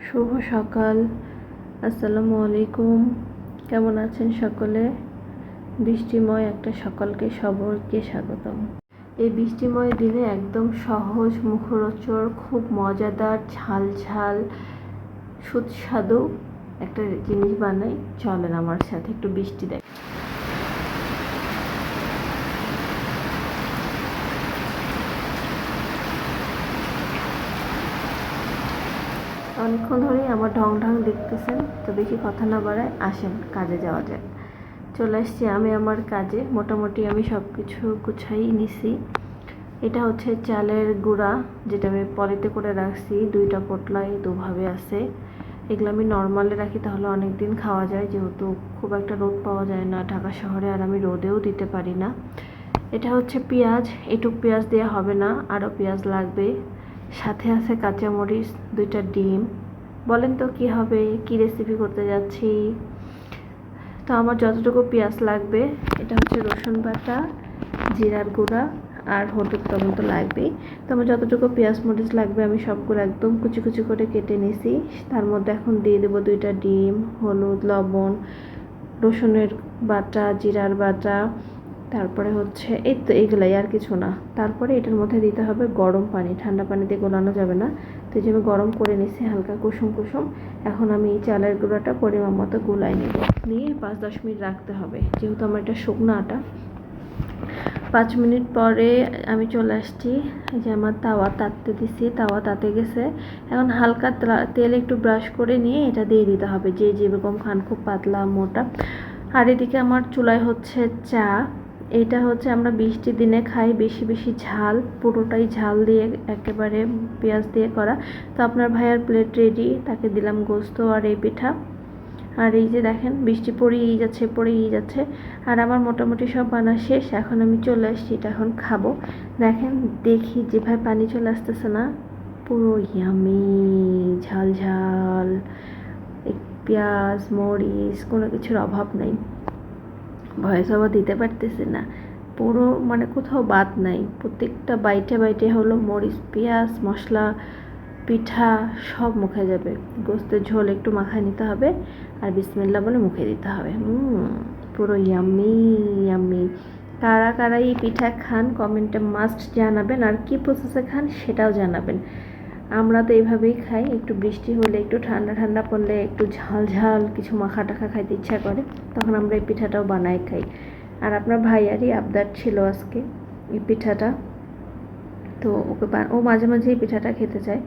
শুভ সকাল। আসসালামু আলাইকুম। কেমন আছেন সকলে? বৃষ্টিময় একটা সকালকে সবাইকে স্বাগতম। এই বৃষ্টিময় দিনে একদম সহজ, মুখরোচক, খুব মজাদার, ঝাল ঝাল, সুস্বাদু একটা জিনিস বানাই। চলেন আমার সাথে একটু বৃষ্টি দেখ। অনেকক্ষণ ধরেই আমার ঢং ঢং দেখতেছেন, তো বেশি কথা না বাড়ায় আসেন কাজে যাওয়া যাক। চলে আসছি আমি আমার কাজে। মোটামুটি আমি সব কিছু গুছাই নিছি। এটা হচ্ছে চালের গুঁড়া, যেটা আমি পলিতে করে রাখছি। 2টা পোটলাই দুভাবে আছে। এগুলো আমি নর্মালে রাখি, তাহলে অনেক দিন খাওয়া যায়, যেহেতু খুব একটা রোদ পাওয়া যায় না ঢাকা শহরে, আর আমি রোদেও দিতে পারি না। এটা হচ্ছে পেঁয়াজ। এটুক পেঁয়াজ দেওয়া হবে না, আরও পেঁয়াজ লাগবে। সাথে আছে কাঁচামরিচ, 2টা ডিম। বলেন তো কি হবে, কি রেসিপি করতে যাচ্ছি। তো আমার যতটুকু পেঁয়াজ লাগবে, এটা হচ্ছে রসুন বাটা, জিরার গুঁড়া আর হলুদ লবণ তো লাগবেই। তো আমার যতটুকু পেঁয়াজ মরিচ লাগবে আমি সবগুলো একদম কুচি কুচি করে কেটে নিয়েছি। তার মধ্যে এখন দিয়ে দেবো 2টা ডিম, হলুদ, লবণ, রসুনের বাটা, জিরার বাটা, তারপরে হচ্ছে এই তো এগুলাই, আর কিছু না। তারপরে এটার মধ্যে দিতে হবে গরম পানি, ঠান্ডা পানি দিয়ে গোলানো যাবে না। তো এই যে আমি গরম করে নিছি হালকা কুসুম কুসুম। এখন আমি এই চালের গুঁড়োটা পরিমাণ মতো গুলাই নেব, নিয়ে 5-10 মিনিট রাখতে হবে, যেহেতু আমার এটা শুকনো আটা। 5 মিনিট পরে আমি চলে আসছি। এই যে আমার তাওয়া তাততে দিছি, তাওয়া তাতে গেছে। এখন হালকা তেল একটু ব্রাশ করে নিয়ে এটা দিয়ে দিতে হবে, যে যেরকম খান, খুব পাতলা মোটা। আর এদিকে আমার চুলায় হচ্ছে চা। এটা হচ্ছে আমরা বৃষ্টির দিনে খাই, বেশি বেশি ঝাল, পুরোটাই ঝাল দিয়ে একেবারে পেঁয়াজ দিয়ে করা। তো আপনার ভাইয়ার প্লেট রেডি, তাকে দিলাম গোস্ত আর এই পিঠা। আর এই যে দেখেন বৃষ্টি পড়েই যাচ্ছে। আর আমার মোটামুটি সব বানা শেষ। এখন আমি চলে আসছি, এটা এখন খাবো। দেখেন, দেখি যেভাবে পানি চলে আসতেছে না, পুরো ইয়ামি, ঝাল ঝাল, পেঁয়াজ মরিচ কোনো কিছুর অভাব নেই। ভয়েস ওভার দিতে পারতেছি না, পুরো মানে কোথাও বাদ নাই। প্রত্যেকটা বাইটে বাইটে হলো মরিচ, পেঁয়াজ, মশলা, পিঠা সব মুখে যাবে। গোস্তের ঝোল একটু মাখায় নিতে হবে, আর বিসমিল্লাহ বলে মুখে দিতে হবে। পুরো ইয়াম্মি ইয়াম্মি। কারা কারা এই পিঠা খান কমেন্টে মাস্ট জানাবেন, আর কি প্রসেসে খান সেটাও জানাবেন। আমরা তো এইভাবেই খাই, একটু বৃষ্টি হলে, একটু ঠান্ডা ঠান্ডা পড়লে, একটু ঝাল ঝাল কিছু মাখা টাখা খাইতে ইচ্ছা করে, তখন আমরা এই পিঠাটাও বানাই খাই। আর আপনার ভাইয়ারই আবদার ছিল আজকে এই পিঠাটা, তো ওকে ও মাঝে মাঝে এই পিঠাটা খেতে চায়,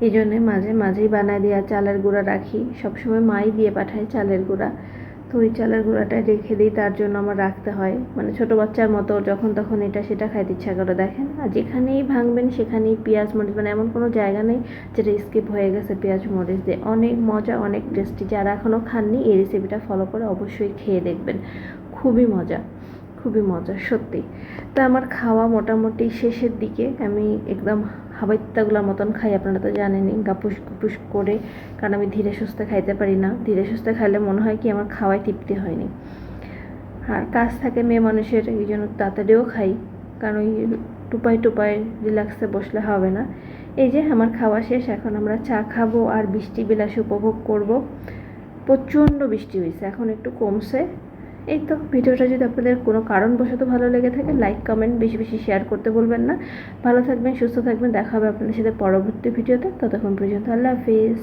এই জন্যে মাঝে মাঝেই বানায় দিয়ে। চালের গুঁড়া রাখি সবসময়, মাই দিয়ে পাঠায় চালের গুঁড়া। তো ওই চালের গুঁড়াটা রেখে দিই, তার জন্য আমার রাখতে হয়। মানে ছোটো বাচ্চার মতো যখন তখন এটা সেটা খাইতে ইচ্ছা করে। দেখেন, আর যেখানেই ভাঙবেন সেখানেই পেঁয়াজ মরিচ, মানে এমন কোনো জায়গা নেই যেটা স্কিপ হয়ে গেছে পেঁয়াজ মরিচ দিয়ে। অনেক মজা, অনেক টেস্টি। যারা এখনও খাননি এই রেসিপিটা ফলো করে অবশ্যই খেয়ে দেখবেন, খুবই মজা, খুবই মজা সত্যি। তো আমার খাওয়া মোটামুটি শেষের দিকে। আমি একদম হাবাইত্তাগুলোর মতন খাই, আপনারা তো জানেনই, গাপুস গুপুস করে, কারণ আমি ধীরে সুস্থে খাইতে পারি না। ধীরে সুস্থে খাইলে মনে হয় কি আমার খাওয়ায় তৃপ্তি হয়নি। আর কাজ থাকে মেয়ে মানুষের, এই জন্য তাড়াতাড়িও খাই, কারণ ওই টুপাই টুপাই রিল্যাক্সে বসলে হবে না। এই যে আমার খাওয়া শেষ, এখন আমরা চা খাবো আর বৃষ্টি বিলাসে উপভোগ করব। প্রচণ্ড বৃষ্টি হয়েছে, এখন একটু কমছে। এই তো, ভিডিওটা যদি আপনাদের কোনো কারণবশত ভালো লেগে থাকে, লাইক কমেন্ট বেশি বেশি শেয়ার করতে বলবেন না। ভালো থাকবেন, সুস্থ থাকবেন, দেখা হবে আপনাদের সাথে পরবর্তী ভিডিওতে। ততক্ষণ পর্যন্ত আল্লাহ হাফিজ।